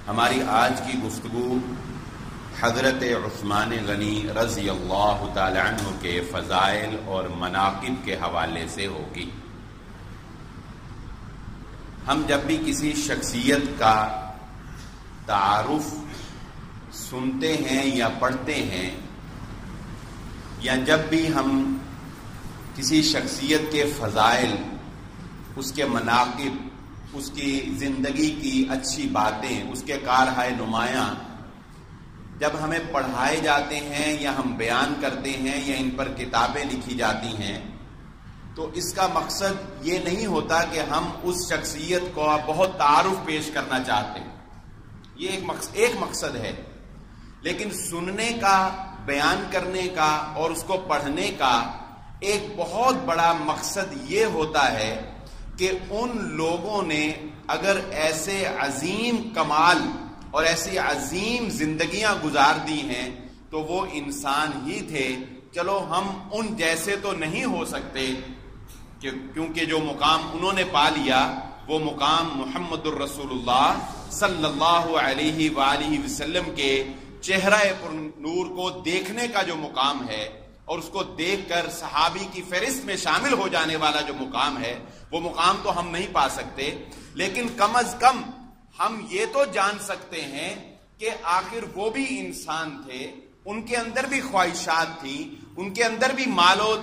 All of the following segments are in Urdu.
ہماری آج کی گفتگو حضرت عثمان غنی رضی اللہ تعالی عنہ کے فضائل اور مناقب کے حوالے سے ہوگی۔ ہم جب بھی کسی شخصیت کا تعارف سنتے ہیں یا پڑھتے ہیں، یا جب بھی ہم کسی شخصیت کے فضائل، اس کے مناقب، اس کی زندگی کی اچھی باتیں، اس کے کارہائے نمایاں جب ہمیں پڑھائے جاتے ہیں یا ہم بیان کرتے ہیں یا ان پر کتابیں لکھی جاتی ہیں، تو اس کا مقصد یہ نہیں ہوتا کہ ہم اس شخصیت کو بہت تعارف پیش کرنا چاہتے ہیں، یہ ایک مقصد ہے، لیکن سننے کا، بیان کرنے کا اور اس کو پڑھنے کا ایک بہت بڑا مقصد یہ ہوتا ہے کہ ان لوگوں نے اگر ایسے عظیم کمال اور ایسی عظیم زندگیاں گزار دی ہیں تو وہ انسان ہی تھے۔ چلو ہم ان جیسے تو نہیں ہو سکتے، کیونکہ جو مقام انہوں نے پا لیا وہ مقام محمد الرسول اللہ صلی اللہ علیہ وآلہ وسلم کے چہرہ پر نور کو دیکھنے کا جو مقام ہے، اور اس کو دیکھ کر صحابی کی فہرست میں شامل ہو جانے والا جو مقام ہے، وہ مقام تو ہم نہیں پا سکتے، لیکن کم از کم ہم یہ تو جان سکتے ہیں کہ آخر وہ بھی انسان تھے، ان کے اندر بھی خواہشات تھیں، ان کے اندر بھی مال و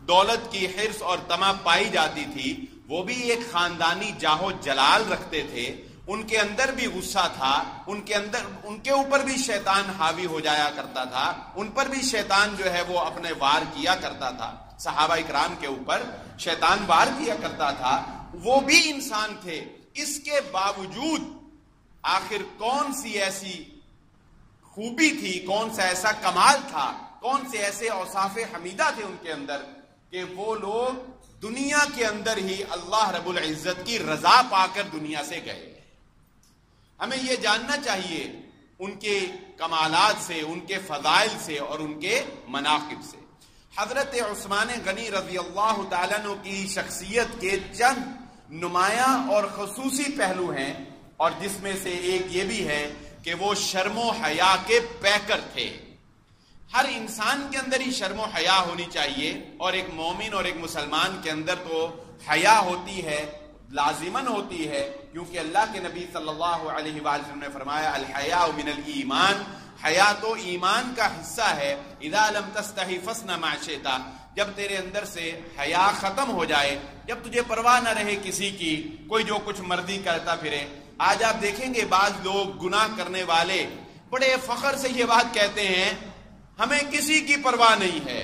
دولت کی حرص اور طمع پائی جاتی تھی، وہ بھی ایک خاندانی جاہ و جلال رکھتے تھے، ان کے اندر بھی غصہ تھا، ان کے اوپر بھی شیطان حاوی ہو جایا کرتا تھا، ان پر بھی شیطان جو ہے وہ اپنے وار کیا کرتا تھا، صحابہ اکرام کے اوپر شیطان وار کیا کرتا تھا، وہ بھی انسان تھے۔ اس کے باوجود آخر کون سی ایسی خوبی تھی، کون سا ایسا کمال تھا، کون سے ایسے اوصاف حمیدہ تھے ان کے اندر کہ وہ لوگ دنیا کے اندر ہی اللہ رب العزت کی رضا پا کر دنیا سے گئے۔ ہمیں یہ جاننا چاہیے ان کے کمالات سے، ان کے فضائل سے اور ان کے مناقب سے۔ حضرت عثمان غنی رضی اللہ تعالیٰ عنہ کی شخصیت کے چند نمایاں اور خصوصی پہلو ہیں، اور جس میں سے ایک یہ بھی ہے کہ وہ شرم و حیا کے پیکر تھے۔ ہر انسان کے اندر ہی شرم و حیا ہونی چاہیے، اور ایک مومن اور ایک مسلمان کے اندر تو حیا ہوتی ہے، لازماً ہوتی ہے، کیونکہ اللہ کے نبی صلی اللہ علیہ وآلہ وسلم نے فرمایا الحیاء من الایمان، حیا تو ایمان کا حصہ ہے۔ اذا لم تستحی فاصنع ما شئت، جب تیرے اندر سے حیا ختم ہو جائے، جب تجھے پرواہ نہ رہے کسی کی، کوئی جو کچھ مرضی کرتا پھرے۔ آج آپ دیکھیں گے بعض لوگ گناہ کرنے والے بڑے فخر سے یہ بات کہتے ہیں، ہمیں کسی کی پرواہ نہیں ہے،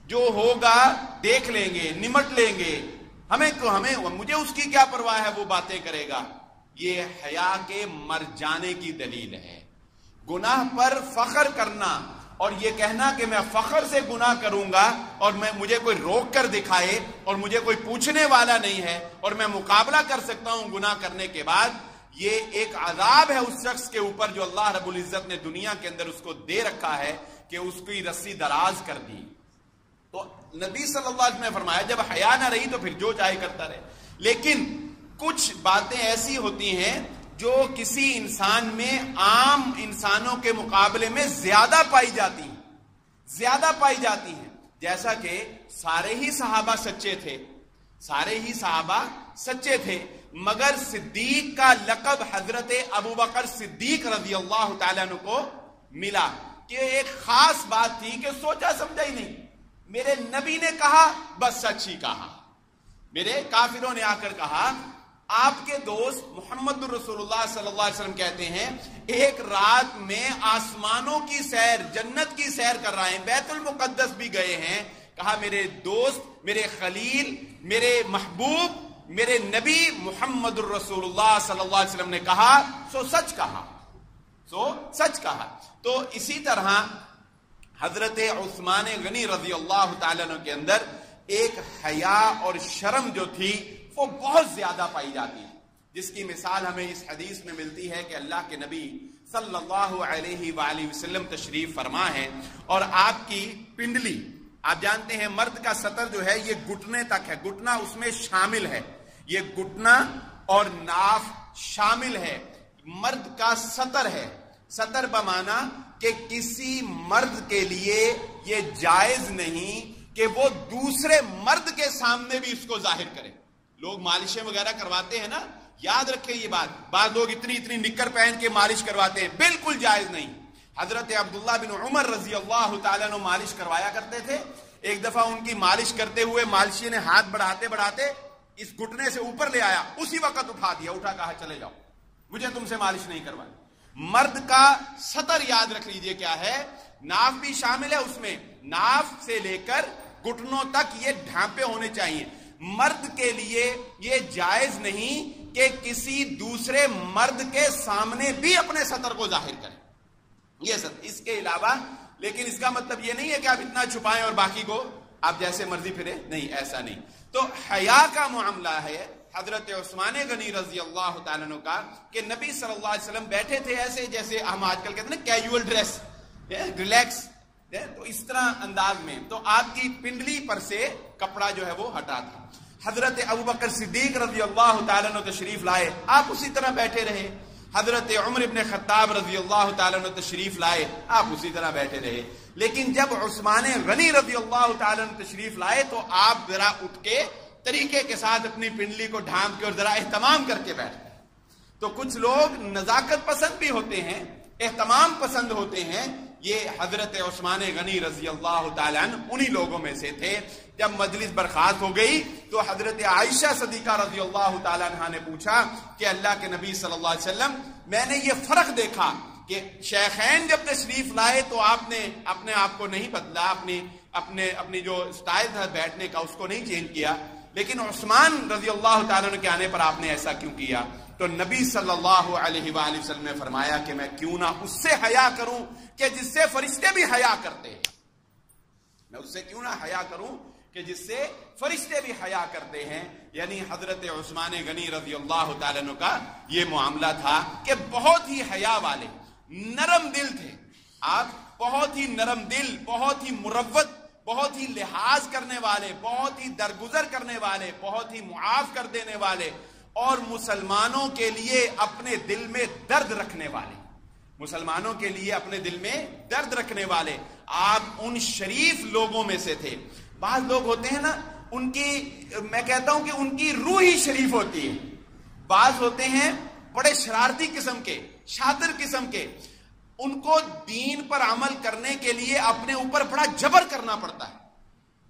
جو ہوگا دیکھ لیں گے، نمٹ لیں گے، مجھے اس کی کیا پرواہ ہے، وہ باتیں کرے گا۔ یہ حیا کے مر جانے کی دلیل ہے۔ گناہ پر فخر کرنا اور یہ کہنا کہ میں فخر سے گناہ کروں گا اور مجھے کوئی روک کر دکھائے اور مجھے کوئی پوچھنے والا نہیں ہے اور میں مقابلہ کر سکتا ہوں گناہ کرنے کے بعد، یہ ایک عذاب ہے اس شخص کے اوپر جو اللہ رب العزت نے دنیا کے اندر اس کو دے رکھا ہے کہ اس کی رسی دراز کر دی۔ تو نبی صلی اللہ علیہ وسلم نے فرمایا جب حیا نہ رہی تو پھر جو چاہے کرتا رہے، لیکن کچھ باتیں ایسی ہوتی ہیں جو کسی انسان میں عام انسانوں کے مقابلے میں زیادہ پائی جاتی ہیں، جیسا کہ سارے ہی صحابہ سچے تھے، مگر صدیق کا لقب حضرت ابو بکر صدیق رضی اللہ تعالیٰ عنہ کو ملا، کہ ایک خاص بات تھی کہ سوچا سمجھا ہی نہیں، میرے نبی نے کہا بس سچ ہی کہا۔ میرے کافروں نے آ کر کہا آپ کے دوست محمد الرسول اللہ صلی اللہ علیہ وسلم کہتے ہیں ایک رات میں آسمانوں کی سیر، جنت کی سیر کر رہے ہیں، بیت المقدس بھی گئے ہیں، کہا میرے دوست، میرے خلیل، میرے محبوب، میرے نبی محمد الرسول اللہ صلی اللہ علیہ وسلم نے کہا سو سچ کہا۔ تو اسی طرح حضرت عثمان غنی رضی اللہ تعالیٰ عنہ کے اندر ایک حیا اور شرم جو تھی وہ بہت زیادہ پائی جاتی ہے، جس کی مثال ہمیں اس حدیث میں ملتی ہے کہ اللہ کے نبی صلی اللہ علیہ وآلہ وسلم تشریف فرما ہے، اور آپ کی پنڈلی، آپ جانتے ہیں مرد کا سطر جو ہے یہ گھٹنے تک ہے، گھٹنا اس میں شامل ہے، یہ گھٹنا اور ناف شامل ہے، مرد کا سطر ہے. سطر بمانا کہ کسی مرد کے لیے یہ جائز نہیں کہ وہ دوسرے مرد کے سامنے بھی اس کو ظاہر کرے. لوگ مالشیں وغیرہ کرواتے ہیں نا, یاد رکھیں یہ بات. بعض لوگ اتنی نکر پہن کے مالش کرواتے ہیں, بالکل جائز نہیں. حضرت عبداللہ بن عمر رضی اللہ تعالیٰ عنہ مالش کروایا کرتے تھے. ایک دفعہ ان کی مالش کرتے ہوئے مالشی نے ہاتھ بڑھاتے بڑھاتے اس گھٹنے سے اوپر لے آیا, اسی وقت اٹھا دیا, کہا چلے جاؤ, مجھے تم سے مالش نہیں کروانی. مرد کا سطر یاد رکھ لیجئے کیا ہے, ناف بھی شامل ہے اس میں. ناف سے لے کر گھٹنوں تک یہ ڈھانپے ہونے چاہیے. مرد کے لیے یہ جائز نہیں کہ کسی دوسرے مرد کے سامنے بھی اپنے سطر کو ظاہر کریں. یہ سطر اس کے علاوہ, لیکن اس کا مطلب یہ نہیں ہے کہ آپ اتنا چھپائیں اور باقی کو آپ جیسے مرضی پھریں, نہیں, ایسا نہیں. تو حیا کا معاملہ ہے حضرت عثمان غنی رضی اللہ تعالیٰ عنہ کا کہ نبی صلی اللہ علیہ وسلم بیٹھے تھے ایسے جیسے ہم آج کل کہتے ہیں نا کیجول ڈریس, ریلیکس, تو اس طرح انداز میں. تو آپ کی پنڈلی پر سے کپڑا جو ہے وہ ہٹا تھا. حضرت ابوبکر صدیق رضی اللہ تعالیٰ عنہ تشریف لائے, آپ اسی طرح بیٹھے رہے. حضرت عمر ابن خطاب رضی اللہ تعالیٰ عنہ تشریف لائے, آپ اسی طرح بیٹھے رہے. لیکن جب عثمان غنی رضی اللہ تعالیٰ عنہ تشریف لائے تو آپ ذرا اٹھ کے طریقے کے ساتھ اپنی پنڈلی کو ڈھانپ کے اور ذرا اہتمام کر کے بیٹھ گئے. تو کچھ لوگ نزاکت پسند بھی ہوتے ہیں, اہتمام پسند ہوتے ہیں. یہ حضرت عثمان غنی رضی اللہ تعالیٰ عنہ انہی لوگوں میں سے تھے. جب مجلس برخاست ہو گئی تو حضرت عائشہ صدیقہ رضی اللہ تعالیٰ عنہ نے پوچھا کہ اللہ کے نبی صلی اللہ علیہ وسلم, میں نے یہ فرق دیکھا کہ شیخین جب تشریف لائے تو آپ نے اپنے آپ کو نہیں بدلا, اپنی جو سٹائل تھا بیٹھنے کا اس کو نہیں چینج کیا, لیکن عثمان رضی اللہ تعالیٰ عنہ کے آنے پر آپ نے ایسا کیوں کیا؟ تو نبی صلی اللہ علیہ وآلہ وسلم نے فرمایا کہ میں کیوں نہ اس سے حیا کروں کہ جس سے فرشتے بھی حیا کرتے ہیں. میں اس سے کیوں نہ حیا کروں کہ جس سے فرشتے بھی حیا کرتے ہیں. یعنی حضرت عثمان غنی رضی اللہ تعالیٰ عنہ کا یہ معاملہ تھا کہ بہت ہی حیا والے, نرم دل تھے. آپ بہت ہی نرم دل, بہت ہی مروت, بہت ہی لحاظ کرنے والے, بہت ہی درگزر کرنے والے, بہت ہی معاف کر دینے والے, اور مسلمانوں کے لیے اپنے دل میں درد رکھنے والے, مسلمانوں کے لیے اپنے دل میں درد رکھنے والے. آپ ان شریف لوگوں میں سے تھے. بعض لوگ ہوتے ہیں نا, ان کی, میں کہتا ہوں کہ ان کی روح ہی شریف ہوتی ہے. بعض ہوتے ہیں بڑے شرارتی قسم کے, شاطر قسم کے, ان کو دین پر عمل کرنے کے لیے اپنے اوپر بڑا جبر کرنا پڑتا ہے,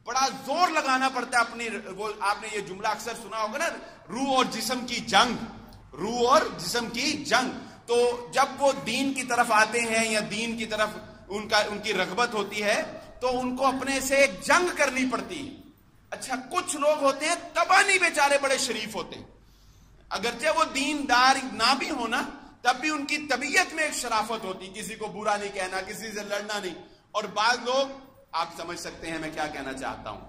بڑا زور لگانا پڑتا ہے اپنی. وہ آپ نے یہ جملہ اکثر سنا ہوگا نا, روح اور جسم کی جنگ, روح اور جسم کی جنگ. تو جب وہ دین کی طرف آتے ہیں یا دین کی طرف ان کی رغبت ہوتی ہے تو ان کو اپنے سے ایک جنگ کرنی پڑتی ہے. اچھا, کچھ لوگ ہوتے ہیں تبانی بیچارے بڑے شریف ہوتے ہیں, اگرچہ وہ دیندار نہ بھی ہونا تب بھی ان کی طبیعت میں ایک شرافت ہوتی, کسی کو برا نہیں کہنا, کسی سے لڑنا نہیں. اور بعض لوگ, آپ سمجھ سکتے ہیں میں کیا کہنا چاہتا ہوں.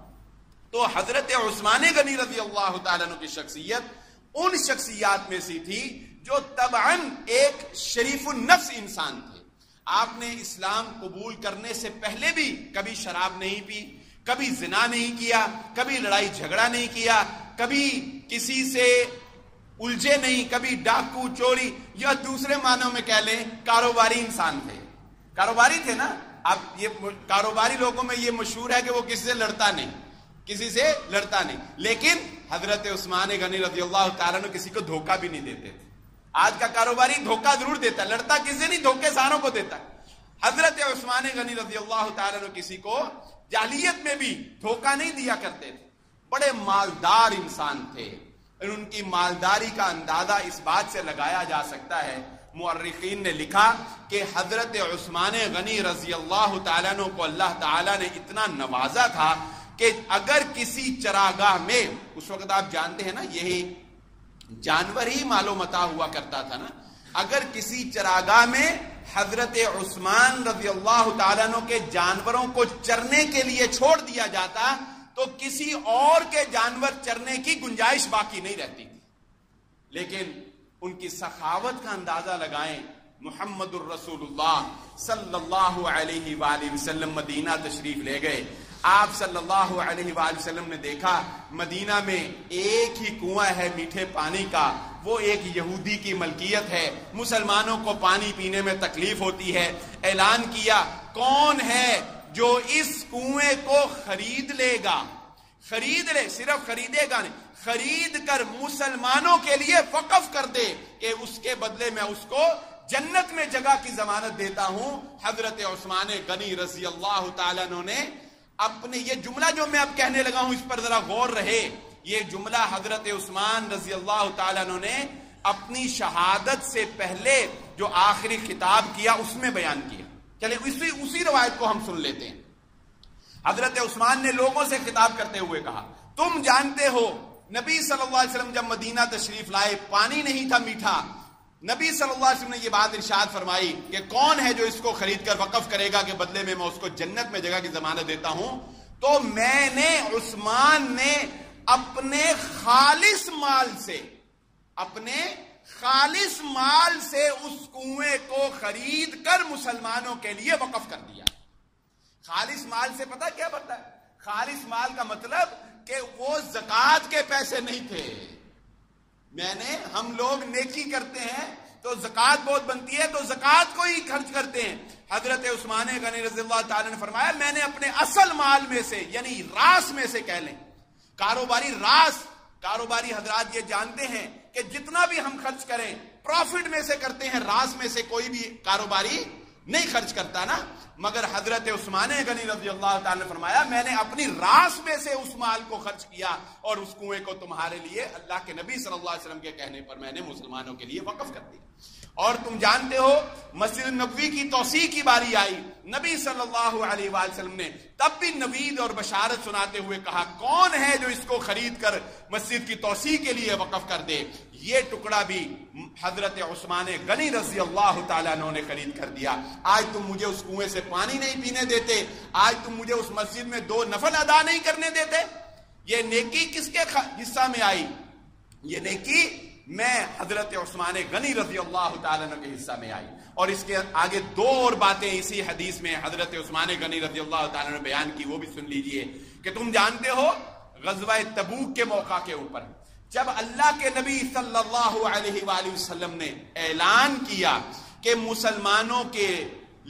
تو حضرت عثمان غنی رضی اللہ تعالیٰ عنہ کی شخصیت ان شخصیات میں سے تھی جو طبعاً ایک شریف النفس انسان تھے. آپ نے اسلام قبول کرنے سے پہلے بھی کبھی شراب نہیں پی, کبھی زنا نہیں کیا, کبھی لڑائی جھگڑا نہیں کیا, کبھی کسی سے الجھے نہیں, کبھی ڈاکو چوری, یا دوسرے معنوں میں کہہ لیں کاروباری انسان تھے. کاروباری تھے نا. اب یہ کاروباری لوگوں میں یہ مشہور ہے کہ وہ کسی سے لڑتا نہیں, کسی سے لڑتا نہیں. لیکن حضرت عثمان غنی رضی اللہ تعالیٰ عنہ کسی کو دھوکہ بھی نہیں دیتے تھے. آج کا کاروباری دھوکہ ضرور دیتا ہے, لڑتا کسی سے نہیں, دھوکے ساروں کو دیتا ہے. حضرت عثمان غنی رضی اللہ تعالیٰ عنہ کسی کو جاہلیت میں بھی دھوکہ نہیں دیا کرتے تھے. بڑے مالدار انسان تھے. ان کی مالداری کا اندازہ اس بات سے لگایا جا سکتا ہے, مورخین نے لکھا کہ حضرت عثمان غنی رضی اللہ تعالیٰ عنہ کو اللہ تعالیٰ نے اتنا نوازا تھا کہ اگر کسی چراگاہ میں, اس وقت آپ جانتے ہیں نا یہی جانور ہی مال و متاع ہوا کرتا تھا نا, اگر کسی چراگاہ میں حضرت عثمان رضی اللہ تعالیٰ عنہ کے جانوروں کو چرنے کے لیے چھوڑ دیا جاتا تو کسی اور کے جانور چرنے کی گنجائش باقی نہیں رہتی. لیکن ان کی سخاوت کا اندازہ لگائیں. محمد الرسول اللہ صلی اللہ علیہ وآلہ وسلم مدینہ تشریف لے گئے. آپ صلی اللہ علیہ وآلہ وسلم نے دیکھا مدینہ میں ایک ہی کنواں ہے میٹھے پانی کا، وہ ایک یہودی کی ملکیت ہے، مسلمانوں کو پانی پینے میں تکلیف ہوتی ہے۔ اعلان کیا کون ہے جو اس کنویں کو خرید لے گا، خرید لے، صرف خریدے گا نہیں، خرید کر مسلمانوں کے لیے وقف کر دے کہ اس کے بدلے میں اس کو جنت میں جگہ کی ضمانت دیتا ہوں۔ حضرت عثمان غنی رضی اللہ تعالیٰ عنہ نے اپنے یہ جملہ جو میں اب کہنے لگا ہوں اس پر ذرا غور رہے، یہ جملہ حضرت عثمان رضی اللہ تعالیٰ عنہ نے اپنی شہادت سے پہلے جو آخری خطاب کیا اس میں بیان کیا۔ چلیں اسی روایت کو ہم سن لیتے ہیں۔ حضرت عثمان نے لوگوں سے خطاب کرتے ہوئے کہا، تم جانتے ہو نبی صلی اللہ علیہ وسلم جب مدینہ تشریف لائے پانی نہیں تھا میٹھا، نبی صلی اللہ علیہ وسلم نے یہ بات ارشاد فرمائی کہ کون ہے جو اس کو خرید کر وقف کرے گا کہ بدلے میں اس کو جنت میں جگہ کی ضمانت دیتا ہوں۔ تو میں نے، عثمان نے اپنے خالص مال سے اس کنویں کو خرید کر مسلمانوں کے لیے وقف کر دیا۔ خالص مال سے پتہ کیا بنتا ہے؟ خالص مال کا مطلب کہ وہ زکوٰۃ کے پیسے نہیں تھے۔ ہم لوگ نیکی کرتے ہیں تو زکوٰۃ بہت بنتی ہے تو زکوٰۃ کو ہی خرچ کرتے ہیں۔ حضرت عثمان غنی رضی اللہ تعالیٰ نے فرمایا میں نے اپنے اصل مال میں سے، یعنی راس میں سے کہہ لیں، کاروباری حضرات یہ جانتے ہیں کہ جتنا بھی ہم خرچ کریں پروفٹ میں سے کرتے ہیں، راس میں سے کوئی بھی کاروباری نہیں خرچ کرتا نا، مگر حضرت عثمان غنی رضی اللہ تعالیٰ نے فرمایا میں نے اپنی راس میں سے اس مال کو خرچ کیا اور اس کنویں کو تمہارے لیے اللہ کے نبی صلی اللہ علیہ وسلم کے کہنے پر میں نے مسلمانوں کے لیے وقف کر دیا۔ اور تم جانتے ہو مسجد نبوی کی توسیع کی باری آئی، نبی صلی اللہ علیہ وآلہ وسلم نے تب بھی نوید اور بشارت سناتے ہوئے کہا کون ہے جو اس کو خرید کر مسجد کی توسیع کے لیے وقف کر دے۔ یہ ٹکڑا بھی حضرت عثمان غنی رضی اللہ تعالیٰ عنہ نے خرید کر دیا۔ آج تم مجھے اس کنویں سے پانی نہیں پینے دیتے، آج تم مجھے اس مسجد میں 2 نفل ادا نہیں کرنے دیتے۔ یہ نیکی کس کے حصہ میں آئی؟ یہ نیکی میں حضرت عثمان غنی رضی اللہ تعالیٰ عنہ کے حصہ میں آئی۔ اور اس کے آگے 2 اور باتیں اسی حدیث میں حضرت عثمان غنی رضی اللہ تعالیٰ عنہ نے بیان کی، وہ بھی سن لیجئے کہ تم جانتے ہو غزوہ تبوک کے موقع کے اوپر جب اللہ کے نبی صلی اللہ علیہ وآلہ وسلم نے اعلان کیا کہ مسلمانوں کے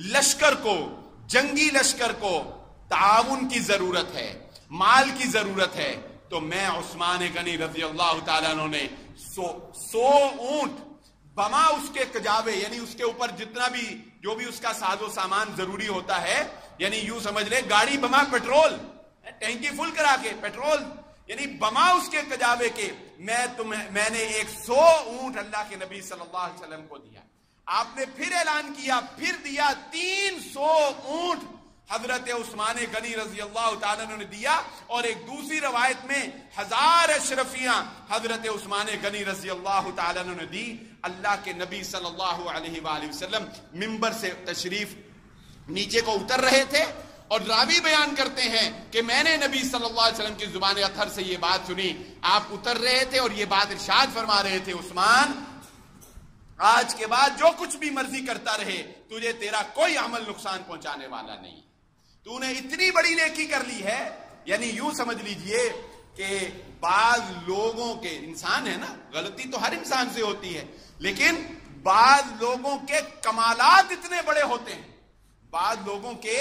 لشکر کو، جنگی لشکر کو تعاون کی ضرورت ہے، مال کی ضرورت ہے، تو میں عثمان غنی رضی اللہ تعالیٰ عنہ نے 100 اونٹ بما اس کے کجاوے، یعنی اس کے اوپر جتنا بھی جو بھی اس کا ساز و سامان ضروری ہوتا ہے، یعنی یوں سمجھ لے گاڑی بما پیٹرول، ٹینکی فل کرا کے پیٹرول، یعنی بما اس کے کجاوے کے میں نے 100 اونٹ اللہ کے نبی صلی اللہ علیہ وسلم کو دیا۔ آپ نے پھر اعلان کیا، پھر دیا 300 اونٹ حضرت عثمان غنی رضی اللہ تعالیٰ نے دیا، اور ایک دوسری روایت میں 1000 اشرفیاں حضرت عثمان غنی رضی اللہ تعالیٰ نے دی۔ اللہ کے نبی صلی اللہ علیہ وآلہ وسلم منبر سے تشریف نیچے کو اتر رہے تھے، اور راوی بیان کرتے ہیں کہ میں نے نبی صلی اللہ علیہ وسلم کی زبان اطہر سے یہ بات سنی، آپ اتر رہے تھے اور یہ بات ارشاد فرما رہے تھے عثمان آج کے بعد جو کچھ بھی مرضی کرتا رہے تجھے تیرا کوئی عمل نقصان پہنچانے والا نہیں، تو نے اتنی بڑی نیکی کر لی ہے۔ یعنی یوں سمجھ لیجئے کہ بعض لوگوں کے، انسان ہے نا، غلطی تو ہر انسان سے ہوتی ہے، لیکن بعض لوگوں کے کمالات اتنے بڑے ہوتے ہیں، بعض لوگوں کے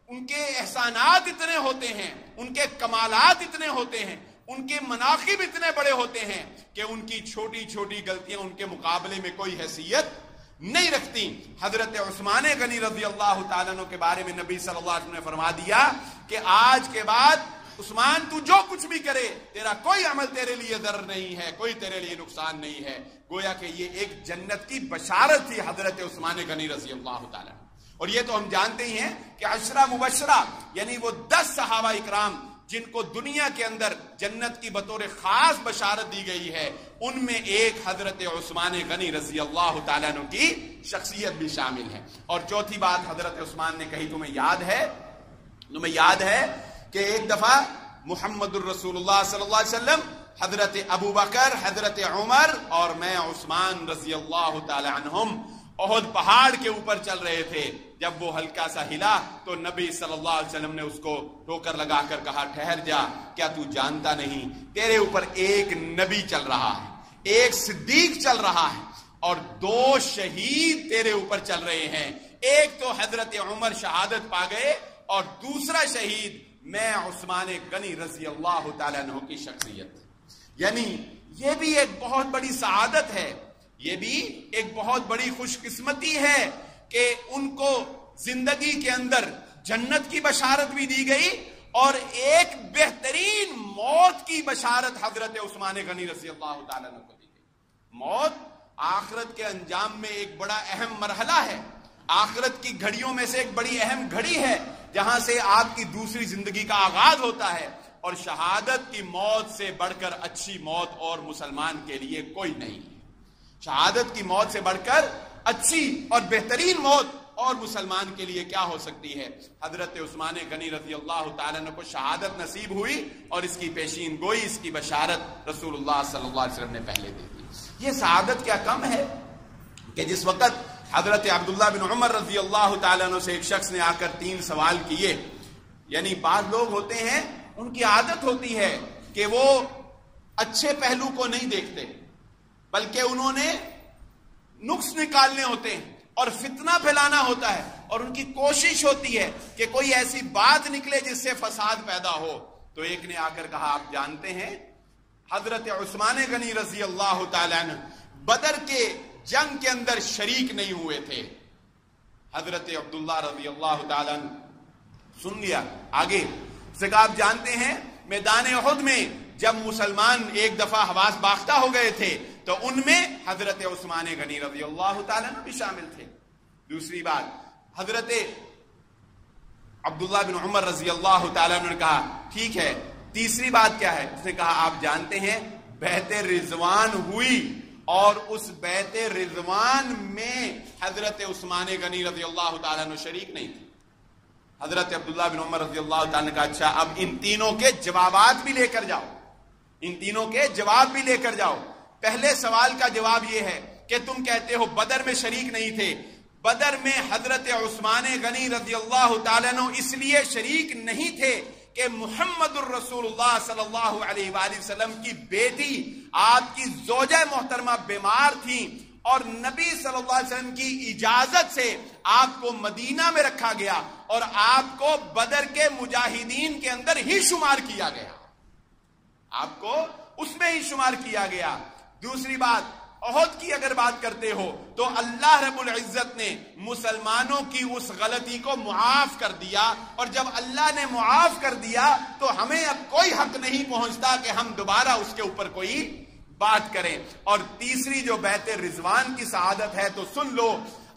ان کے احسانات اتنے ہوتے ہیں، ان کے کمالات اتنے ہوتے ہیں، ان کے مناقب اتنے بڑے ہوتے ہیں کہ ان کی چھوٹی چھوٹی غلطیاں ان کے مقابلے میں کوئی حیثیت نہیں رکھتی۔ حضرت عثمان غنی رضی اللہ تعالیٰ عنہ کے بارے میں نبی صلی اللہ علیہ وسلم نے فرما دیا کہ آج کے بعد عثمان تو جو کچھ بھی کرے تیرا کوئی عمل تیرے لیے ضرر نہیں ہے، کوئی تیرے لیے نقصان نہیں ہے۔ گویا کہ یہ ایک جنت کی بشارت تھی حضرت عثمان غنی رضی اللہ تعالیٰ عنہ۔ اور یہ تو ہم جانتے ہی ہیں کہ 10 مبشرہ یعنی وہ 10 صحابہ اکرام جن کو دنیا کے اندر جنت کی بطور خاص بشارت دی گئی ہے، ان میں ایک حضرت عثمان غنی رضی اللہ تعالیٰ عنہ کی شخصیت بھی شامل ہے۔ اور چوتھی بات حضرت عثمان نے کہی، تمہیں یاد ہے کہ ایک دفعہ محمد الرسول اللہ صلی اللہ علیہ وسلم، حضرت ابو بکر، حضرت عمر اور میں عثمان رضی اللہ تعالیٰ عنہم احد پہاڑ کے اوپر چل رہے تھے، جب وہ ہلکا سا ہلا تو نبی صلی اللہ علیہ وسلم نے اس کو ٹھوکر لگا کر کہا ٹھہر جا، کیا تو جانتا نہیں تیرے اوپر ایک نبی چل رہا ہے، ایک صدیق چل رہا ہے اور 2 شہید تیرے اوپر چل رہے ہیں، ایک تو حضرت عمر شہادت پا گئے اور دوسرا شہید میں عثمان غنی رضی اللہ تعالیٰ عنہ کی شخصیت۔ یعنی یہ بھی ایک بہت بڑی سعادت ہے، یہ بھی ایک بہت بڑی خوش قسمتی ہے کہ ان کو زندگی کے اندر جنت کی بشارت بھی دی گئی اور ایک بہترین موت کی بشارت حضرت عثمان غنی رضی اللہ تعالیٰ عنہ کو دی گئی۔ موت آخرت کے انجام میں ایک بڑا اہم مرحلہ ہے، آخرت کی گھڑیوں میں سے ایک بڑی اہم گھڑی ہے جہاں سے آپ کی دوسری زندگی کا آغاز ہوتا ہے، اور شہادت کی موت سے بڑھ کر اچھی موت اور مسلمان کے لیے کوئی نہیں ہے۔ شہادت کی موت سے بڑھ کر اچھی اور بہترین موت اور مسلمان کے لیے کیا ہو سکتی ہے؟ حضرت عثمان غنی رضی اللہ تعالیٰ عنہ کو شہادت نصیب ہوئی اور اس کی پیشین گوئی، اس کی بشارت رسول اللہ صلی اللہ علیہ وسلم نے پہلے دے دی۔ یہ سعادت کیا کم ہے کہ جس وقت حضرت عبداللہ بن عمر رضی اللہ تعالیٰ عنہ سے ایک شخص نے آ کر 3 سوال کیے۔ یعنی بعض لوگ ہوتے ہیں ان کی عادت ہوتی ہے کہ وہ اچھے پہلو کو نہیں دیکھتے بلکہ انہوں نے نقص نکالنے ہوتے ہیں اور فتنہ پھیلانا ہوتا ہے، اور ان کی کوشش ہوتی ہے کہ کوئی ایسی بات نکلے جس سے فساد پیدا ہو۔ تو ایک نے آ کر کہا آپ جانتے ہیں حضرت عثمان غنی رضی اللہ تعالیٰ عنہ بدر کے جنگ کے اندر شریک نہیں ہوئے تھے۔ حضرت عبداللہ رضی اللہ تعالیٰ عنہ سن لیا، آگے سے کہا آپ جانتے ہیں میدان احد میں جب مسلمان ایک دفعہ حواس باختہ ہو گئے تھے تو ان میں حضرت عثمان غنی رضی اللہ تعالیٰ عنہ بھی شامل تھے۔ دوسری بات حضرت عبداللہ بن عمر رضی اللہ تعالیٰ عنہ نے کہا ٹھیک ہے، تیسری بات کیا ہے؟ اس نے کہا آپ جانتے ہیں بیعت رضوان ہوئی اور اس بیعت رضوان میں حضرت عثمان غنی رضی اللہ تعالیٰ عنہ شریک نہیں تھے۔ حضرت عبداللہ بن عمر رضی اللہ تعالیٰ نے کہا اچھا اب ان تینوں کے جوابات بھی لے کر جاؤ، ان تینوں کے جواب بھی لے کر جاؤ۔ پہلے سوال کا جواب یہ ہے کہ تم کہتے ہو بدر میں شریک نہیں تھے، بدر میں حضرت عثمان غنی رضی اللہ تعالیٰ عنہ اس لیے شریک نہیں تھے کہ محمد الرسول اللہ صلی اللہ علیہ وآلہ وسلم کی بیٹی آپ کی زوجہ محترمہ بیمار تھیں اور نبی صلی اللہ علیہ وسلم کی اجازت سے آپ کو مدینہ میں رکھا گیا اور آپ کو بدر کے مجاہدین کے اندر ہی شمار کیا گیا، آپ کو اس میں ہی شمار کیا گیا۔ دوسری بات احد کی اگر بات کرتے ہو تو اللہ رب العزت نے مسلمانوں کی اس غلطی کو معاف کر دیا، اور جب اللہ نے معاف کر دیا تو ہمیں اب کوئی حق نہیں پہنچتا کہ ہم دوبارہ اس کے اوپر کوئی بات کریں۔ اور تیسری جو بیعت رضوان کی سعادت ہے تو سن لو،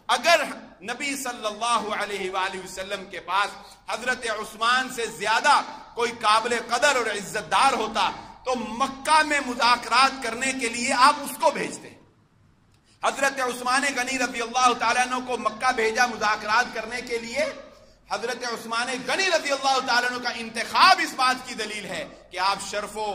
اگر نبی صلی اللہ علیہ وآلہ وسلم کے پاس حضرت عثمان سے زیادہ کوئی قابل قدر اور عزت دار ہوتا تو مکہ میں مذاکرات کرنے کے لیے آپ اس کو بھیجتے۔ حضرت عثمان غنی رضی اللہ تعالیٰ عنہ کو مکہ بھیجا مذاکرات کرنے کے لیے۔ حضرت عثمان غنی رضی اللہ تعالیٰ عنہ کا انتخاب اس بات کی دلیل ہے کہ آپ شرف و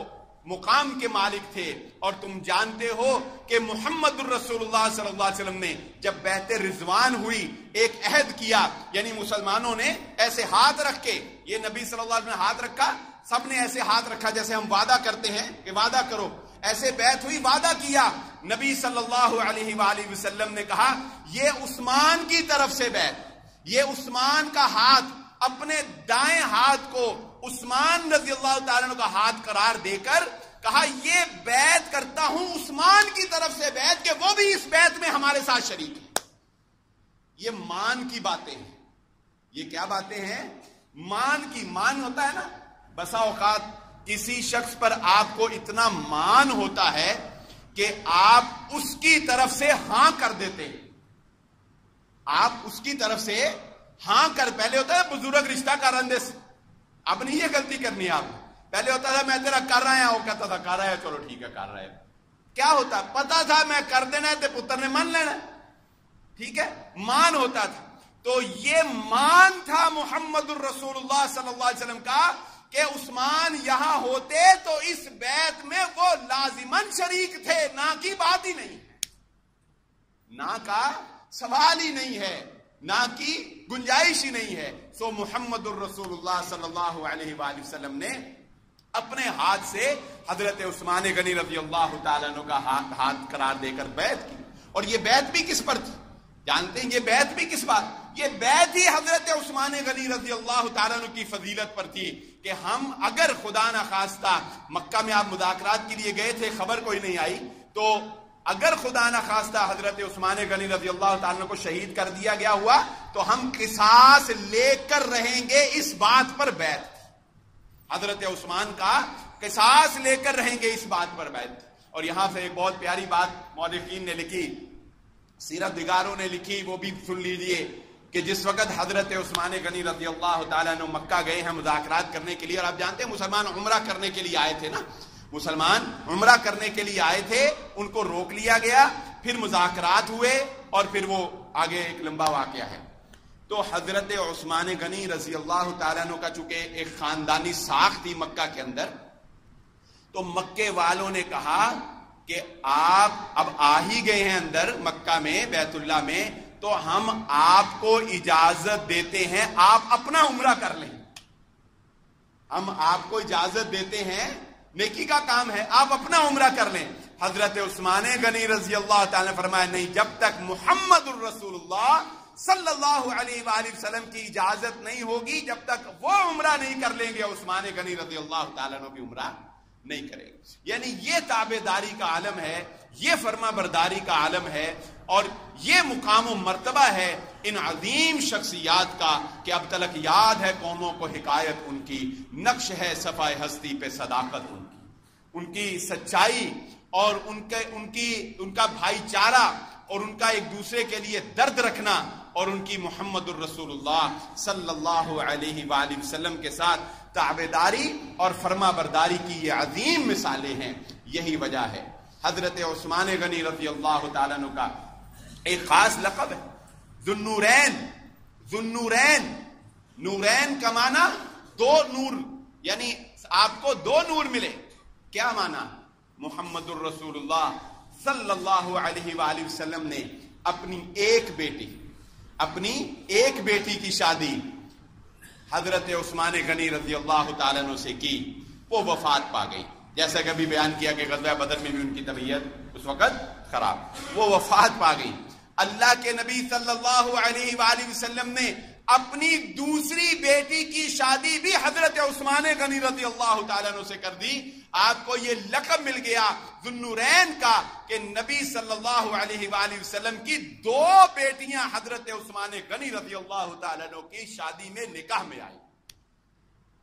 مقام کے مالک تھے، اور تم جانتے ہو کہ محمد الرسول اللہ صلی اللہ علیہ وسلم نے جب بیعت رضوان ہوئی ایک عہد کیا، یعنی مسلمانوں نے ایسے ہاتھ رکھ کے، یہ نبی صلی اللہ علیہ وسلم نے ہاتھ رکھا، سب نے ایسے ہاتھ رکھا جیسے ہم وعدہ کرتے ہیں کہ وعدہ کرو، ایسے بیعت ہوئی، وعدہ کیا۔ نبی صلی اللہ علیہ وآلہ وسلم نے کہا یہ عثمان کی طرف سے بیعت، یہ عثمان کا ہاتھ، اپنے دائیں ہاتھ کو عثمان رضی اللہ تعالیٰ عنہ کا ہاتھ قرار دے کر کہا یہ بیعت کرتا ہوں عثمان کی طرف سے بیعت کہ وہ بھی اس بیعت میں ہمارے ساتھ شریک ہے۔ یہ مان کی باتیں ہیں، یہ کیا باتیں ہیں؟ مان کی، مان ہوتا ہے نا، بسا اوقات کسی شخص پر آپ کو اتنا مان ہوتا ہے کہ آپ اس کی طرف سے ہاں کر دیتے ہیں، آپ اس کی طرف سے ہاں کر، پہلے ہوتا ہے بزرگ رشتہ کا رندس، اب نہیں یہ غلطی کرنی ہے آپ، پہلے ہوتا تھا میں تیرا کر رہا ہے، وہ کہتا تھا کر رہا ہے، چلو ٹھیک ہے کر رہا ہے، کیا ہوتا پتا تھا میں کر دینا ہے تے پتر نے مان لینا، ٹھیک ہے، مان ہوتا تھا۔ تو یہ مان تھا محمد الرسول اللہ صلی اللہ علیہ وسلم کا کہ عثمان یہاں ہوتے تو اس بیعت میں وہ لازماً شریک تھے، نہ کی بات ہی نہیں ہے، نہ کا سوال ہی نہیں ہے، نہ کی گنجائش ہی نہیں ہے. سو محمد الرسول اللہ صلی اللہ علیہ وآلہ وسلم نے اپنے ہاتھ سے حضرت عثمان غنی رضی اللہ تعالیٰ عنہ کا ہاتھ قرار دے کر بیعت کی. اور یہ بیعت بھی کس پر تھی جانتے ہیں؟ یہ بیعت بھی کس بات؟ یہ بیعت ہی حضرت عثمان غنی رضی اللہ تعالیٰ عنہ کی فضیلت پر تھی کہ ہم اگر خدا نہ خواستہ مکہ میں آپ مذاکرات کے لیے گئے تھے، خبر کوئی نہیں آئی، تو اگر خدا نہ خواستہ حضرت عثمان غنی رضی اللہ تعالیٰ عنہ کو شہید کر دیا گیا ہوا تو ہم قصاص لے کر رہیں گے، اس بات پر بیعت. حضرت عثمان کا قصاص لے کر رہیں گے، اس بات پر بیعت. اور یہاں سے ایک بہت پیاری بات مورخین نے لکھی، سیرت نگاروں نے لکھی، وہ بھی سن لیجئے کہ جس وقت حضرت عثمان غنی رضی اللہ تعالیٰ عنہ مکہ گئے ہیں مذاکرات کرنے کے لیے، اور آپ جانتے ہیں مسلمان عمرہ کرنے کے لیے آئے تھے نا، مسلمان عمرہ کرنے کے لیے آئے تھے، ان کو روک لیا گیا، پھر مذاکرات ہوئے اور پھر وہ آگے ایک لمبا واقعہ ہے. تو حضرت عثمان غنی رضی اللہ تعالیٰ عنہ کا چونکہ ایک خاندانی ساکھ تھی مکہ کے اندر، تو مکے والوں نے کہا کہ آپ اب آ ہی گئے ہیں اندر مکہ میں بیت اللہ میں، تو ہم آپ کو اجازت دیتے ہیں آپ اپنا عمرہ کر لیں. ہم آپ کو اجازت دیتے ہیں، نیکی کا کام ہے، آپ اپنا عمرہ کر لیں. حضرت عثمان غنی رضی اللہ تعالیٰ نے فرمایا نہیں، جب تک محمد الرسول اللہ صلی اللہ علیہ وآلہ وسلم کی اجازت نہیں ہوگی، جب تک وہ عمرہ نہیں کر لیں گے، عثمان غنی رضی اللہ تعالیٰ عنہ بھی عمرہ نہیں کرے گا. یعنی یہ تابعداری کا عالم ہے، یہ فرما برداری کا عالم ہے، اور یہ مقام و مرتبہ ہے ان عظیم شخصیات کا کہ اب تلک یاد ہے قوموں کو حکایت ان کی، نقش ہے صفائے ہستی پہ صداقت ان کی سچائی اور ان کا بھائی چارہ اور ان کا ایک دوسرے کے لیے درد رکھنا اور ان کی محمد الرسول اللہ صلی اللہ علیہ وآلہ وسلم کے ساتھ تابعداری اور فرما برداری کی یہ عظیم مثالیں ہیں. یہی وجہ ہے حضرت عثمان غنی رضی اللہ تعالیٰ عنہ کا ایک خاص لقب ہے ذوالنورین. ذوالنورین، نورین کا معنی دو نور، یعنی آپ کو دو نور ملے. کیا معنی؟ محمد الرسول اللہ صلی اللہ علیہ وآلہ وسلم نے اپنی ایک بیٹی کی شادی حضرت عثمان غنی رضی اللہ تعالیٰ عنہ سے کی، وہ وفات پا گئی. جیسا کہ ابھی بیان کیا کہ غزوہ بدر میں بھی ان کی طبیعت اس وقت خراب، وہ وفات پا گئی. اللہ کے نبی صلی اللہ علیہ وآلہ وسلم نے اپنی دوسری بیٹی کی شادی بھی حضرت عثمان غنی رضی اللہ تعالیٰ عنہ سے کر دی. آپ کو یہ لقب مل گیا ذوالنورین کا کہ نبی صلی اللہ علیہ وآلہ وسلم کی دو بیٹیاں حضرت عثمان غنی رضی اللہ تعالیٰ عنہ کی شادی میں نکاح میں آئی.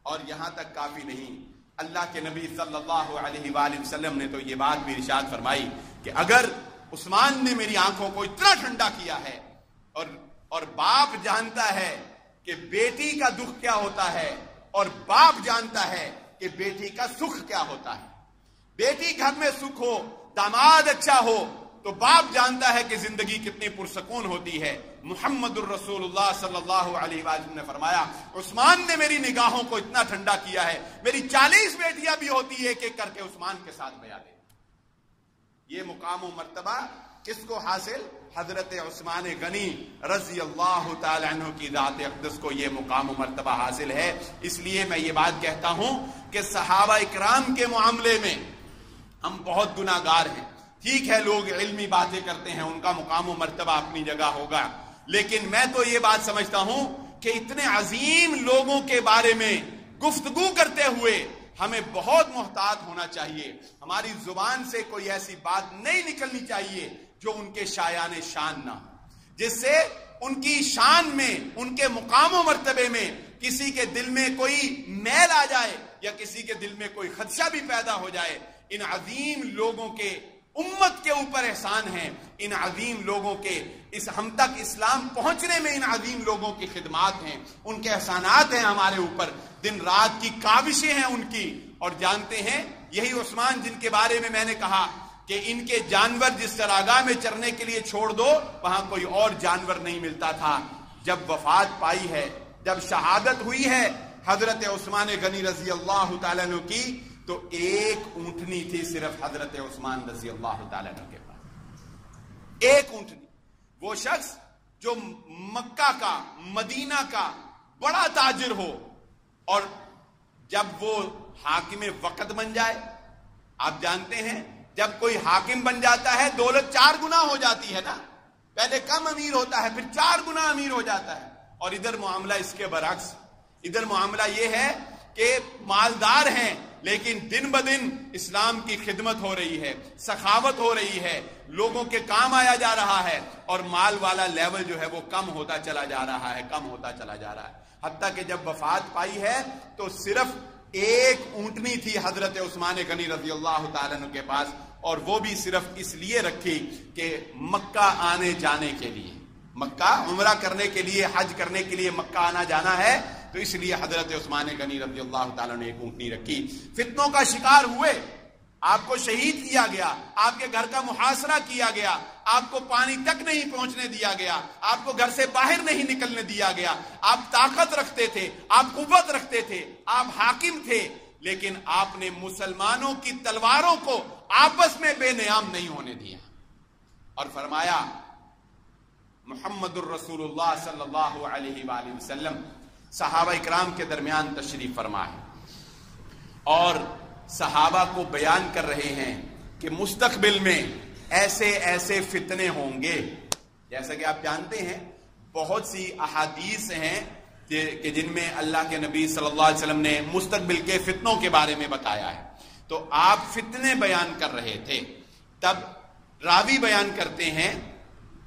اور یہاں تک کافی نہیں، اللہ کے نبی صلی اللہ علیہ وآلہ وسلم نے تو یہ بات بھی ارشاد فرمائی کہ اگر عثمان نے میری آنکھوں کو اتنا ٹھنڈا کیا ہے اور باپ جانتا ہے کہ بیٹی کا دکھ کیا ہوتا ہے اور باپ جانتا ہے کہ بیٹی کا سکھ کیا ہوتا ہے. بیٹی گھر میں سکھ ہو، داماد اچھا ہو تو باپ جانتا ہے کہ زندگی کتنی پرسکون ہوتی ہے. محمد الرسول اللہ صلی اللہ علیہ وسلم نے فرمایا عثمان نے میری نگاہوں کو اتنا ٹھنڈا کیا ہے، میری 40 بیٹیاں بھی ہوتی ہے ایک ایک کر کے عثمان کے ساتھ بیاہ دے. یہ مقام و مرتبہ کس کو حاصل؟ حضرت عثمان غنی رضی اللہ تعالی عنہ کی ذات اقدس کو یہ مقام و مرتبہ حاصل ہے. اس لیے میں یہ بات کہتا ہوں کہ صحابہ اکرام کے معاملے میں ہم بہت گناہگار ہیں. ٹھیک ہے لوگ علمی باتیں کرتے ہیں، ان کا مقام و مرتبہ اپنی جگہ ہوگا، لیکن میں تو یہ بات سمجھتا ہوں کہ اتنے عظیم لوگوں کے بارے میں گفتگو کرتے ہوئے ہمیں بہت محتاط ہونا چاہیے. ہماری زبان سے کوئی ایسی بات نہیں نکلنی چاہیے جو ان کے شایان شان نہ ہو، جس سے ان کی شان میں، ان کے مقام و مرتبے میں کسی کے دل میں کوئی میل آ جائے یا کسی کے دل میں کوئی خدشہ بھی پیدا ہو جائے. ان عظیم لوگوں کے امت کے اوپر احسان ہیں، ان عظیم لوگوں کے ہم تک اسلام پہنچنے میں ان عظیم لوگوں کی خدمات ہیں، ان کے احسانات ہیں ہمارے اوپر، دن رات کی کاوشیں ہیں ان کی. اور جانتے ہیں یہی عثمان جن کے بارے میں میں نے کہا کہ ان کے جانور جس چراگاہ میں چرنے کے لیے چھوڑ دو وہاں کوئی اور جانور نہیں ملتا تھا. جب وفات پائی ہے، جب شہادت ہوئی ہے حضرت عثمان غنی رضی اللہ تعالیٰ عنہ کی، تو ایک اونٹنی تھی صرف حضرت عثمان رضی اللہ تعالیٰ عنہ کے پاس، ایک اونٹنی. وہ شخص جو مکہ کا مدینہ کا بڑا تاجر ہو اور جب وہ حاکم وقت بن جائے، آپ جانتے ہیں جب کوئی حاکم بن جاتا ہے دولت 4 گنا ہو جاتی ہے نا، پہلے کم امیر ہوتا ہے پھر 4 گنا امیر ہو جاتا ہے. اور ادھر معاملہ اس کے برعکس، ادھر معاملہ یہ ہے کہ مالدار ہیں لیکن دن بدن اسلام کی خدمت ہو رہی ہے، سخاوت ہو رہی ہے، لوگوں کے کام آیا جا رہا ہے، اور مال والا لیول جو ہے وہ کم ہوتا چلا جا رہا ہے، کم ہوتا چلا جا رہا ہے. حتیٰ کہ جب وفات پائی ہے تو صرف ایک اونٹنی تھی حضرت عثمان غنی رضی اللہ تعالیٰ عنہ کے پاس، اور وہ بھی صرف اس لیے رکھی کہ مکہ آنے جانے کے لیے، مکہ عمرہ کرنے کے لیے، حج کرنے کے لیے مکہ آنا جانا ہے، تو اس لیے حضرت عثمان غنی رضی اللہ تعالیٰ نے ایک اونٹنی رکھی. فتنوں کا شکار ہوئے، آپ کو شہید کیا گیا، آپ کے گھر کا محاصرہ کیا گیا، آپ کو پانی تک نہیں پہنچنے دیا گیا، آپ کو گھر سے باہر نہیں نکلنے دیا گیا، آپ طاقت رکھتے تھے، آپ قوت رکھتے تھے، آپ حاکم تھے، لیکن آپ نے مسلمانوں کی تلواروں کو آپس میں بے نیام نہیں ہونے دیا. اور فرمایا محمد الرسول اللہ صلی اللہ علیہ وآلہ وسلم صحابہ اکرام کے درمیان تشریف فرما ہے اور صحابہ کو بیان کر رہے ہیں کہ مستقبل میں ایسے ایسے فتنے ہوں گے. جیسا کہ آپ جانتے ہیں بہت سی احادیث ہیں کہ جن میں اللہ کے نبی صلی اللہ علیہ وسلم نے مستقبل کے فتنوں کے بارے میں بتایا ہے. تو آپ فتنے بیان کر رہے تھے، تب راوی بیان کرتے ہیں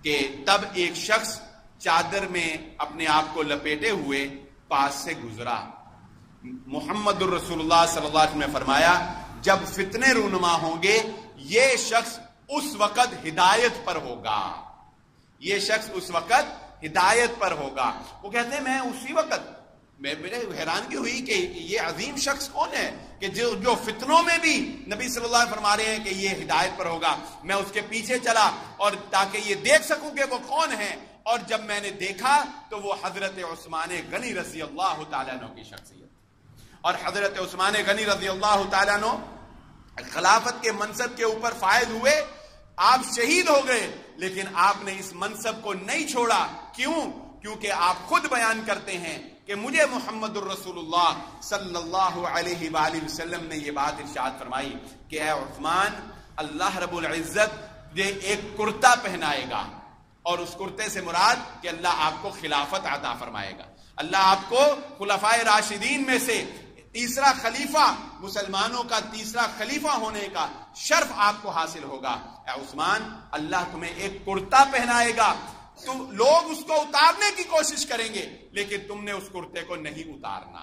کہ تب ایک شخص چادر میں اپنے آپ کو لپیٹے ہوئے پاس سے گزرا. محمد الرسول اللہ صلی اللہ علیہ وسلم نے فرمایا جب فتنے رونما ہوں گے یہ شخص اس وقت ہدایت پر ہوگا، یہ شخص اس وقت ہدایت پر ہوگا. وہ کہتے ہیں میں اسی وقت میرے حیرانگی ہوئی کہ یہ عظیم شخص کون ہے کہ جو فتنوں میں بھی نبی صلی اللہ علیہ وسلم فرما رہے ہیں کہ یہ ہدایت پر ہوگا. میں اس کے پیچھے چلا اور تاکہ یہ دیکھ سکوں کہ وہ کون ہے، اور جب میں نے دیکھا تو وہ حضرت عثمان غنی رضی اللہ تعالیٰ عنہ کی شخصیت. اور حضرت عثمان غنی رضی اللہ تعالیٰ عنہ خلافت کے منصب کے اوپر فائز ہوئے، آپ شہید ہو گئے، لیکن آپ نے اس منصب کو نہیں چھوڑا. کیوں؟ کیونکہ آپ خود بیان کرتے ہیں کہ مجھے محمد الرسول اللہ صلی اللہ علیہ وآلہ وسلم نے یہ بات ارشاد فرمائی کہ اے عثمان، اللہ رب العزت یہ ایک کرتا پہنائے گا، اور اس کرتے سے مراد کہ اللہ آپ کو خلافت عطا فرمائے گا، اللہ آپ کو خلفائے راشدین میں سے تیسرا خلیفہ، مسلمانوں کا تیسرا خلیفہ ہونے کا شرف آپ کو حاصل ہوگا. اے عثمان، اللہ تمہیں ایک کرتا پہنائے گا، تو لوگ اس کو اتارنے کی کوشش کریں گے لیکن تم نے اس کرتے کو نہیں اتارنا،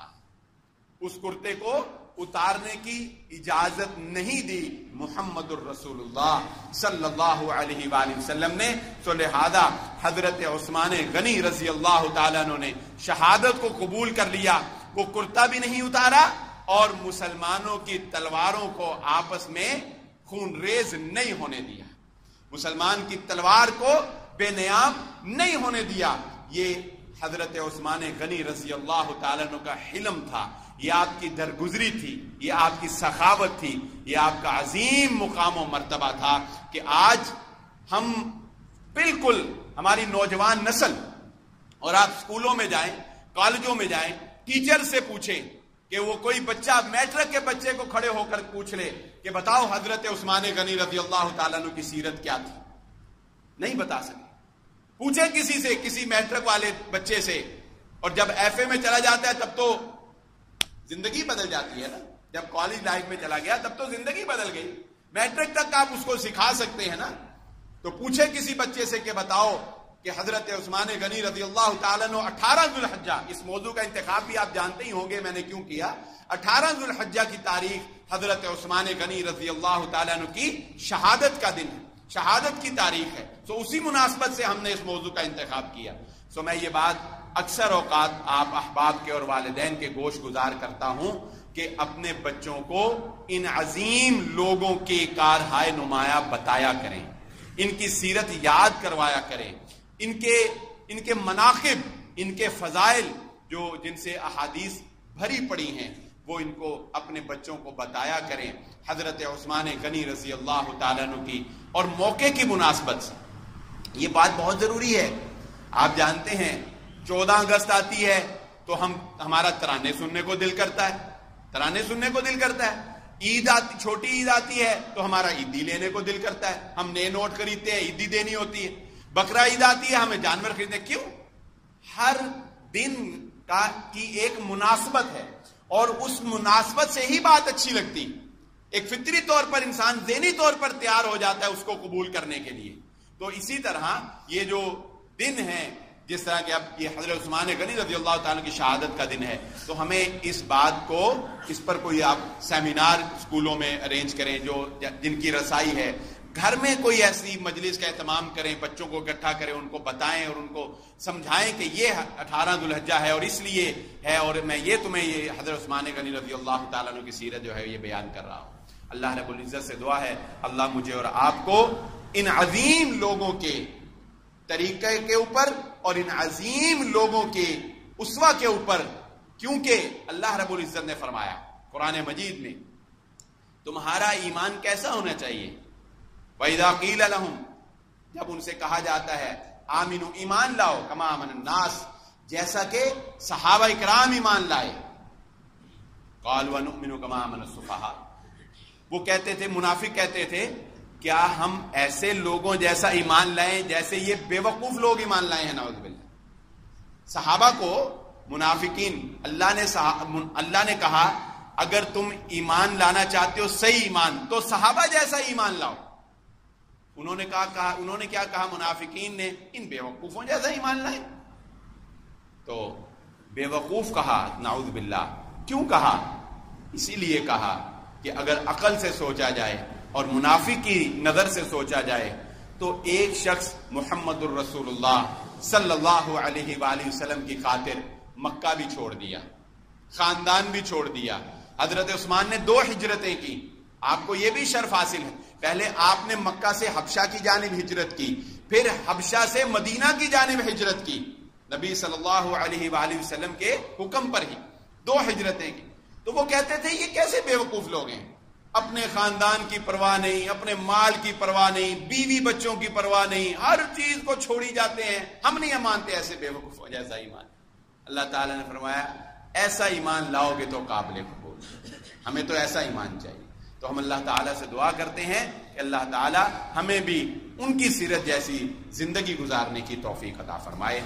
اس کرتے کو اتارنے کی اجازت نہیں دی محمد الرسول اللہ صلی اللہ علیہ وآلہ وسلم نے. تو لہذا حضرت عثمان غنی رضی اللہ تعالیٰ عنہ نے شہادت کو قبول کر لیا، وہ کرتا بھی نہیں اتارا اور مسلمانوں کی تلواروں کو آپس میں خون ریز نہیں ہونے دیا، مسلمان کی تلوار کو بے نیام نہیں ہونے دیا. یہ حضرت عثمان غنی رضی اللہ تعالیٰ عنہ کا حلم تھا، یہ آپ کی درگزری تھی، یہ آپ کی سخاوت تھی، یہ آپ کا عظیم مقام و مرتبہ تھا کہ آج ہم بالکل ہماری نوجوان نسل، اور آپ اسکولوں میں جائیں، کالجوں میں جائیں، ٹیچر سے پوچھیں کہ وہ کوئی بچہ میٹرک کے بچے کو کھڑے ہو کر پوچھ لے کہ بتاؤ حضرت عثمان غنی رضی اللہ تعالیٰ عنہ کی سیرت کیا تھی، نہیں بتا سکے. پوچھیں کسی سے، کسی میٹرک والے بچے سے، اور جب ایف اے میں چلا جاتا ہے تب تو زندگی بدل جاتی ہے نا، جب کالج لائف میں چلا گیا تب تو زندگی بدل گئی. میٹرک تک آپ اس کو سکھا سکتے ہیں نا. تو پوچھیں کسی بچے سے کہ بتاؤ کہ حضرت عثمان غنی رضی اللہ تعالیٰ عنہ 18 ذوالحجہ، اس موضوع کا انتخاب بھی آپ جانتے ہی ہوں گے میں نے کیوں کیا، 18 ذوالحجہ کی تاریخ حضرت عثمان غنی رضی اللہ تعالیٰ عنہ کی شہادت کا دن ہے، شہادت کی تاریخ ہے. تو اسی مناسبت سے ہم نے اس موضوع کا انتخاب کیا. سو میں یہ بات اکثر اوقات آپ احباب کے اور والدین کے گوش گزار کرتا ہوں کہ اپنے بچوں کو ان عظیم لوگوں کے کارہائے نمایاں بتایا کریں، ان کی سیرت یاد کروایا کریں، ان کے مناقب، ان کے فضائل جو جن سے احادیث بھری پڑی ہیں وہ ان کو اپنے بچوں کو بتایا کریں. حضرت عثمان غنی رضی اللہ تعالیٰ عنہ کی اور موقع کی مناسبت سے یہ بات بہت ضروری ہے آپ جانتے ہیں 14 اگست آتی ہے تو ہمارا ترانے سننے کو دل کرتا ہے، ترانے سننے کو دل کرتا ہے. عید آتی، چھوٹی عید آتی ہے تو ہمارا عیدی لینے کو دل کرتا ہے، ہم نئے نوٹ خریدتے ہیں، عیدی دینی ہوتی ہے. بقرہ عید آتی ہے، ہمیں جانور خریدتے. کیوں؟ ہر دن کی ایک مناسبت ہے اور اس مناسبت سے ہی بات اچھی لگتی. ایک فطری طور پر انسان ذہنی طور پر تیار ہو جاتا ہے اس کو قبول کرنے کے لیے. تو اسی طرح یہ جو دن ہے، جس طرح کہ اب یہ حضرت عثمان غنی رضی اللہ تعالیٰ کی شہادت کا دن ہے، تو ہمیں اس بات کو، اس پر کوئی آپ سیمینار اسکولوں میں ارینج کریں جن کی رسائی ہے، گھر میں کوئی ایسی مجلس کا اہتمام کریں، بچوں کو اکٹھا کریں، ان کو بتائیں اور ان کو سمجھائیں کہ یہ 18 ذو الحجہ ہے اور اس لیے ہے، اور میں یہ تمہیں یہ حضرت عثمان غنی رضی اللہ تعالیٰ عنہ کی سیرت جو ہے یہ بیان کر رہا ہوں. اللہ رب العزت سے دعا ہے اللہ مجھے اور آپ کو ان عظیم لوگوں کے طریقے کے اوپر اور ان عظیم لوگوں کے اسوہ کے اوپر، کیونکہ اللہ رب العزت نے فرمایا قرآن مجید میں تمہارا ایمان کیسا ہونا چاہیے. وَإِذَا قِيلَ لَهُمْ، جب ان سے کہا جاتا ہے آمنوا، ایمان لاؤ، کما آمن الناس، جیسا کہ صحابہ اکرام ایمان لائے. قالوا وَنُؤْمِنُ كَمَا آمَنَ السُّفَهَاءُ، وہ کہتے تھے، منافق کہتے تھے کیا ہم ایسے لوگوں جیسا ایمان لائیں جیسے یہ بے وقوف لوگ ایمان لائے ہیں. نعوذ باللہ. صحابہ کو منافقین، اللہ نے کہا اگر تم ایمان لانا چاہتے ہو صحیح ایمان تو صحابہ جیسا ایمان لاؤ. انہوں نے کیا کہا منافقین نے؟ ان بے وقوفوں جیسا ایمان لائیں. تو بے وقوف کہا، نعوذ باللہ. کیوں کہا؟ اسی لیے کہا کہ اگر عقل سے سوچا جائے اور منافق کی نظر سے سوچا جائے تو ایک شخص محمد الرسول اللہ صلی اللہ علیہ وآلہ وسلم کی خاطر مکہ بھی چھوڑ دیا، خاندان بھی چھوڑ دیا. حضرت عثمان نے 2 ہجرتیں کی. آپ کو یہ بھی شرف حاصل ہے، پہلے آپ نے مکہ سے حبشہ کی جانب ہجرت کی، پھر حبشہ سے مدینہ کی جانب ہجرت کی، نبی صلی اللہ علیہ وآلہ وسلم کے حکم پر ہی 2 ہجرتیں کی. تو وہ کہتے تھے یہ کیسے بے وقوف لوگ ہیں، اپنے خاندان کی پرواہ نہیں، اپنے مال کی پرواہ نہیں، بیوی بچوں کی پرواہ نہیں، ہر چیز کو چھوڑی جاتے ہیں، ہم نہیں مانتے ایسے بے وقوف جیسا ایمان. اللہ تعالیٰ نے فرمایا ایسا ایمان لاؤ گے تو قابل قبول، ہمیں تو ایسا ایمان چاہیے. تو ہم اللہ تعالیٰ سے دعا کرتے ہیں کہ اللہ تعالیٰ ہمیں بھی ان کی سیرت جیسی زندگی گزارنے کی توفیق عطا فرمائے.